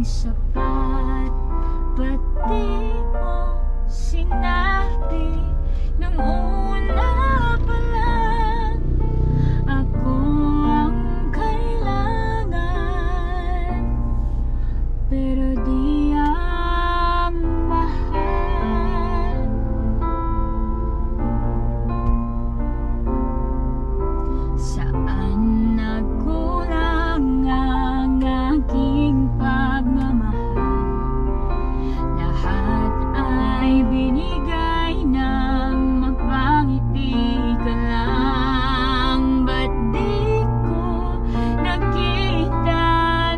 sapat. Ba't di mo sinabi nung una pa lang ako ang kailangan, pero di ang mahal. Saan nagkulang ang aking pagmamahal? Lahat ay binigay nang mapangiti ka lang. Ba't di ko nakita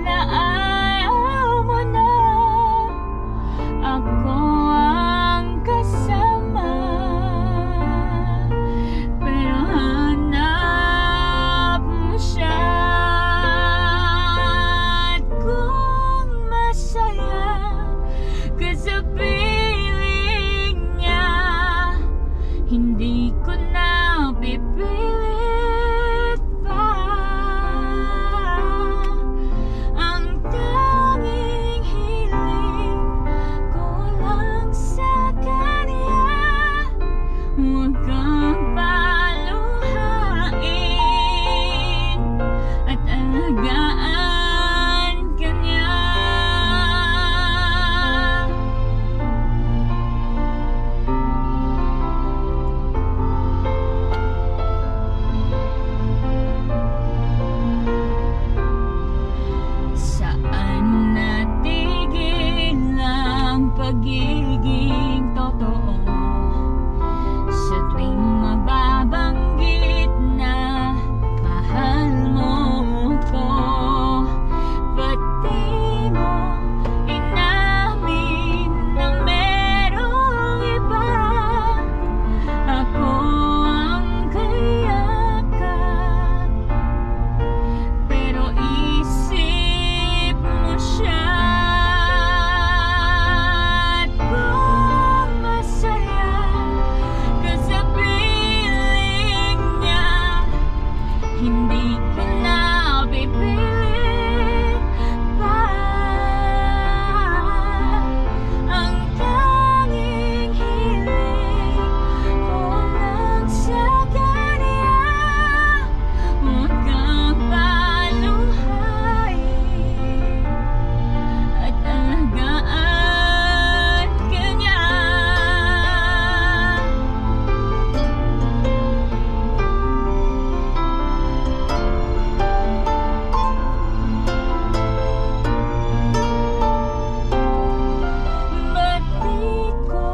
na ayaw mo na ako ang kasama? Pero hanap mo siya, at kung masaya ka sa piling niya, hindi ko na pipilit pa. Ang tanging hiling ko lang sa kanya, huwag kang paluhain at alagaan ka niya. Saan natigil ang pagiging totoo? Sa tuwing mababanggit na mahal mo ko, ba't di mo inamin na merong iba? Ako ang kayakap, pero isip mo siya. At kung masaya ka sa piling niya, hindi ko na pipilit pa. Ang tanging hiling ko lang sa kanya, huwag kang paluhain at alagaan ka niya. Ba't di ko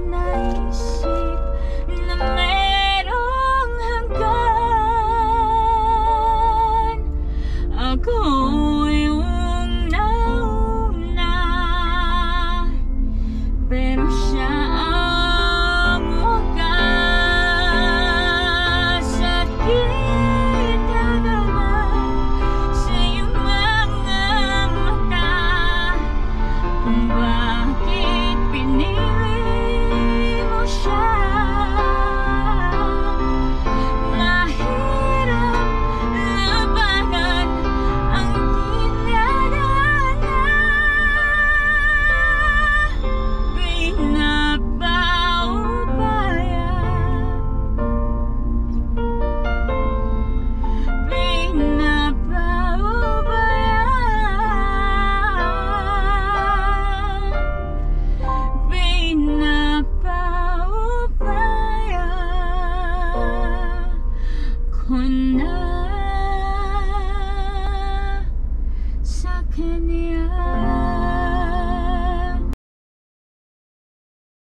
naisip na merong hanggan? Ako yung nauna, pero siya ang wakas. At kita naman sa iyong mga mata kung bakit pinili mo siya. Mahirap labanan ang dinadaanan. Pinapaubaya, pinapaubaya ko na.